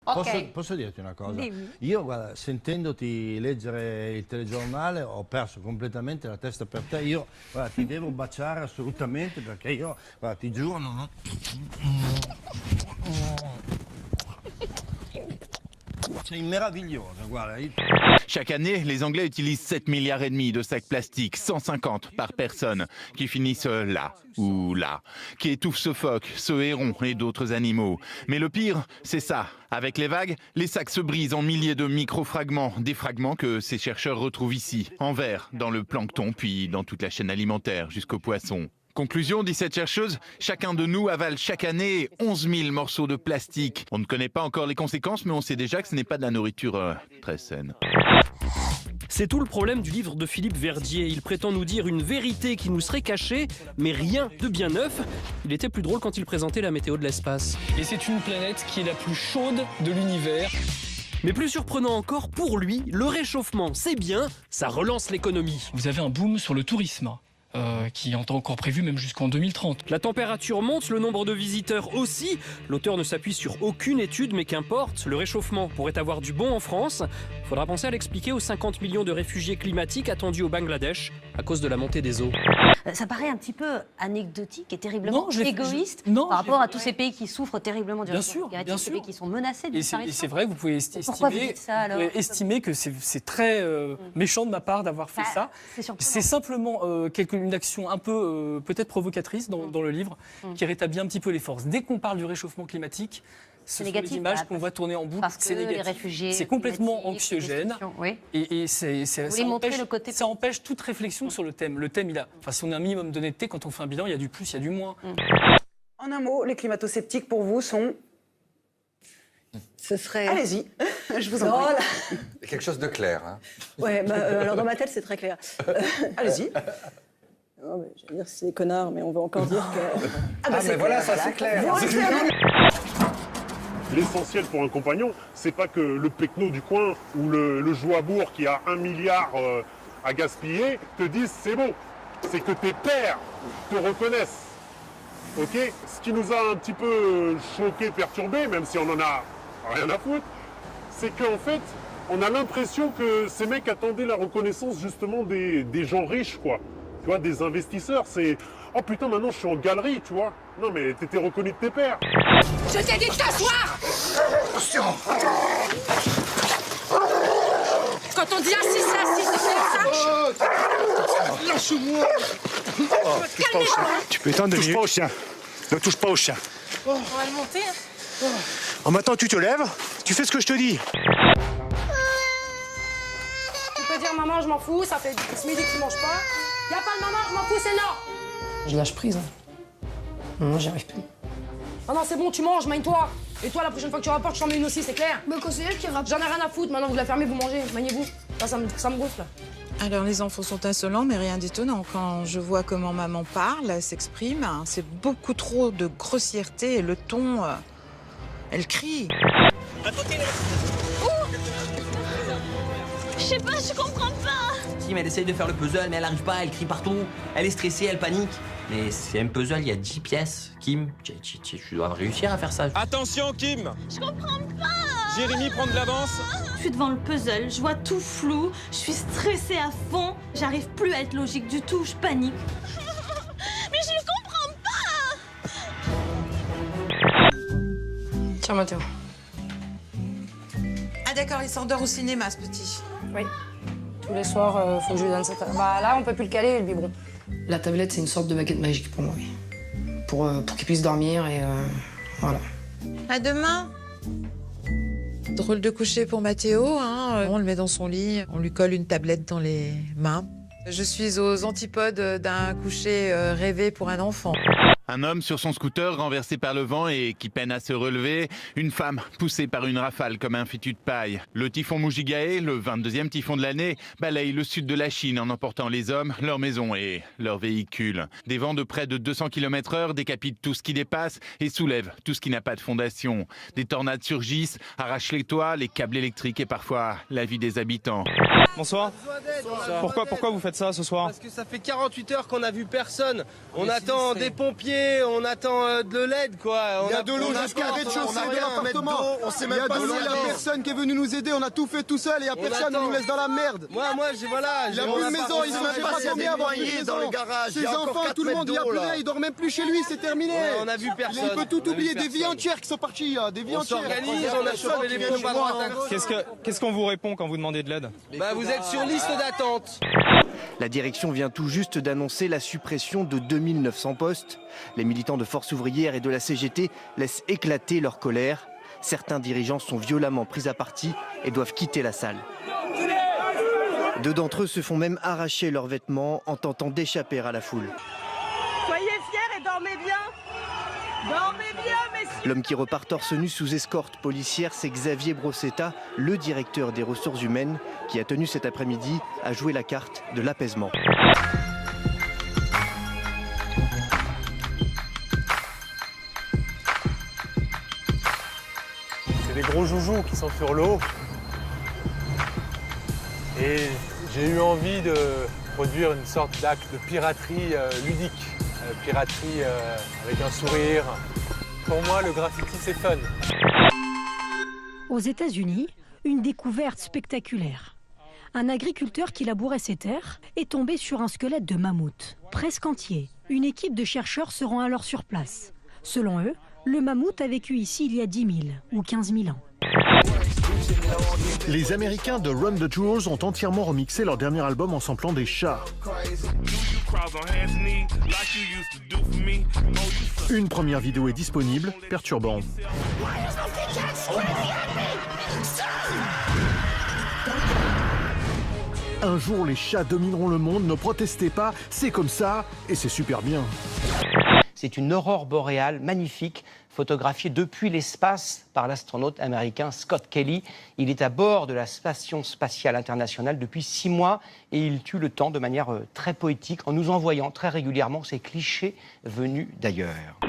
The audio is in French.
Ok. Posso dirti una cosa? Dimmi. Io, guarda, sentendoti leggere il telegiornale ho perso completamente la testa per te. Io, guarda, ti devo baciare assolutamente perché io, guarda, ti giuro, non ho... Sei meravigliosa, guarda. Chaque année, les Anglais utilisent 7 milliards et demi de sacs plastiques, 150 par personne, qui finissent là ou là, qui étouffent ce phoque, ce héron et d'autres animaux. Mais le pire, c'est ça. Avec les vagues, les sacs se brisent en milliers de micro-fragments, des fragments que ces chercheurs retrouvent ici, en verre, dans le plancton, puis dans toute la chaîne alimentaire jusqu'aux poissons. Conclusion, dit cette chercheuse, chacun de nous avale chaque année 11 000 morceaux de plastique. On ne connaît pas encore les conséquences, mais on sait déjà que ce n'est pas de la nourriture très saine. C'est tout le problème du livre de Philippe Verdier. Il prétend nous dire une vérité qui nous serait cachée, mais rien de bien neuf. Il était plus drôle quand il présentait la météo de l'espace. Et c'est une planète qui est la plus chaude de l'univers. Mais plus surprenant encore, pour lui, le réchauffement, c'est bien, ça relance l'économie. Vous avez un boom sur le tourisme. Qui est encore prévu même jusqu'en 2030. La température monte, le nombre de visiteurs aussi. L'auteur ne s'appuie sur aucune étude, mais qu'importe, le réchauffement pourrait avoir du bon en France. Faudra penser à l'expliquer aux 50 millions de réfugiés climatiques attendus au Bangladesh à cause de la montée des eaux. Ça paraît un petit peu anecdotique et terriblement égoïste par rapport à tous ces pays qui souffrent terriblement du réchauffement climatique, ces pays qui sont menacés de disparition. Et c'est vrai, vous pouvez estimer que c'est très méchant de ma part d'avoir fait ça. C'est simplement une action un peu peut-être provocatrice dans le livre qui rétablit un petit peu les forces. Dès qu'on parle du réchauffement climatique, ce sont des images qu'on voit tourner en boucle, c'est négatif. C'est complètement anxiogène et ça empêche toute réflexion sur le thème. Le thème, si on a un minimum d'honnêteté, quand on fait un bilan, il y a du plus, il y a du moins. En un mot, les climato-sceptiques pour vous sont... Ce serait... Allez-y, je vous en prie. C'est quelque chose de clair. Hein. Ouais, alors dans ma tête, c'est très clair. Allez-y. Non, mais j'allais dire c'est des connards, mais on va encore dire que... mais voilà, ça c'est clair. L'essentiel pour un compagnon, c'est pas que le pecno du coin ou le jouabourg qui a 1 milliard à gaspiller te dise c'est bon. C'est que tes pairs te reconnaissent. Ok ? Ce qui nous a un petit peu choqué, perturbé, même si on en a rien à foutre, c'est qu'en fait, on a l'impression que ces mecs attendaient la reconnaissance justement des gens riches, quoi. Tu vois, des investisseurs, c'est... Oh putain, maintenant je suis en galerie, tu vois. Non mais t'étais reconnu de tes pairs. Je t'ai dit de t'asseoir. Attention. Quand on dit assis, c'est assis, c'est ça. Lâche-moi. Calmez-toi. Tu peux éteindre 2 minutes. Touche pas au chien. Ne touche pas au chien. On va le monter. En maintenant, tu te lèves, tu fais ce que je te dis. Tu peux dire maman, je m'en fous, ça fait ce midi que tu manges pas. Y'a pas de maman, je m'en fous, c'est non. Je lâche prise. Non, j'y arrive plus. Ah non, c'est bon, tu manges, magne-toi. Et toi, la prochaine fois que tu rapportes, je t'en mets une aussi, c'est clair. Mais quand c'est elle qui rapporte. J'en ai rien à foutre, maintenant vous la fermez, vous mangez, maniez-vous. Ça me gonfle. Alors les enfants sont insolents, mais rien d'étonnant. Quand je vois comment maman parle, s'exprime, c'est beaucoup trop de grossièreté et le ton, elle crie. Je sais pas, je comprends pas. Kim, elle essaye de faire le puzzle, mais elle arrive pas, elle crie partout. Elle est stressée, elle panique. Mais c'est un puzzle, il y a 10 pièces. Kim, tu dois réussir à faire ça. Attention, Kim. Je comprends pas. Jérémy prend de l'avance. Je suis devant le puzzle, je vois tout flou, je suis stressée à fond. J'arrive plus à être logique du tout, je panique. Mais je comprends pas. Tiens, Mathéo. Ah d'accord, il s'endort au cinéma, ce petit. Oui. Tous les soirs, faut que je lui donne ça. Bah là, on peut plus le caler, le biberon. La tablette, c'est une sorte de baguette magique pour moi, oui. Pour qu'il puisse dormir et voilà. À demain. Drôle de coucher pour Mathéo, hein. On le met dans son lit, on lui colle une tablette dans les mains. Je suis aux antipodes d'un coucher rêvé pour un enfant. Un homme sur son scooter renversé par le vent et qui peine à se relever. Une femme poussée par une rafale comme un fétu de paille. Le typhon Mujigae, le 22e typhon de l'année, balaye le sud de la Chine en emportant les hommes, leurs maisons et leurs véhicules. Des vents de près de 200 km/h décapitent tout ce qui dépasse et soulèvent tout ce qui n'a pas de fondation. Des tornades surgissent, arrachent les toits, les câbles électriques et parfois la vie des habitants. Bonsoir. Pourquoi vous faites ça ce soir? Parce que ça fait 48 heures qu'on n'a vu personne. On attend des pompiers, pieds, on attend de l'aide, quoi. Il y a de l'eau jusqu'à rez-de-chaussée de l'appartement. Il y a de l'eau, il n'y a personne qui est venu nous aider. On a tout fait tout seul et il n'y a personne, on nous laisse dans la merde. Moi, voilà. Il n'y a plus de maison, il ne sait même pas combien avoir plus de maison. Ses enfants, tout le monde, il n'y a plus rien, il dort même plus chez lui, c'est terminé. On a vu personne. Il peut tout oublier, des vies entières qui sont parties, des vies entières. On s'organise, on a chopé les pompes à droite à gauche. Qu'est-ce qu'on vous répond quand vous demandez de l'aide? Vous êtes sur liste d'attente. La direction vient tout juste d'annoncer la suppression de 2900 postes. Les militants de Force ouvrière et de la CGT laissent éclater leur colère. Certains dirigeants sont violemment pris à partie et doivent quitter la salle. 2 d'entre eux se font même arracher leurs vêtements en tentant d'échapper à la foule. Soyez fiers et dormez bien. Dormez bien, messieurs. L'homme qui repart torse nu sous escorte policière, c'est Xavier Brossetta, le directeur des ressources humaines, qui a tenu cet après-midi à jouer la carte de l'apaisement. C'est des gros joujoux qui sont sur l'eau. Et j'ai eu envie de produire une sorte d'acte de piraterie ludique. Piraterie avec un sourire. Pour moi, le graffiti, c'est fun. Aux États-Unis, une découverte spectaculaire. Un agriculteur qui labourait ses terres est tombé sur un squelette de mammouth, presque entier. Une équipe de chercheurs se rend alors sur place. Selon eux, le mammouth a vécu ici il y a 10 000 ou 15 000 ans. Les Américains de Run the Jewels ont entièrement remixé leur dernier album en samplant des chats. Une première vidéo est disponible, perturbant. Un jour, les chats domineront le monde, ne protestez pas, c'est comme ça, et c'est super bien. C'est une aurore boréale magnifique, photographiée depuis l'espace par l'astronaute américain Scott Kelly. Il est à bord de la Station spatiale internationale depuis 6 mois et il tue le temps de manière très poétique en nous envoyant très régulièrement ces clichés venus d'ailleurs.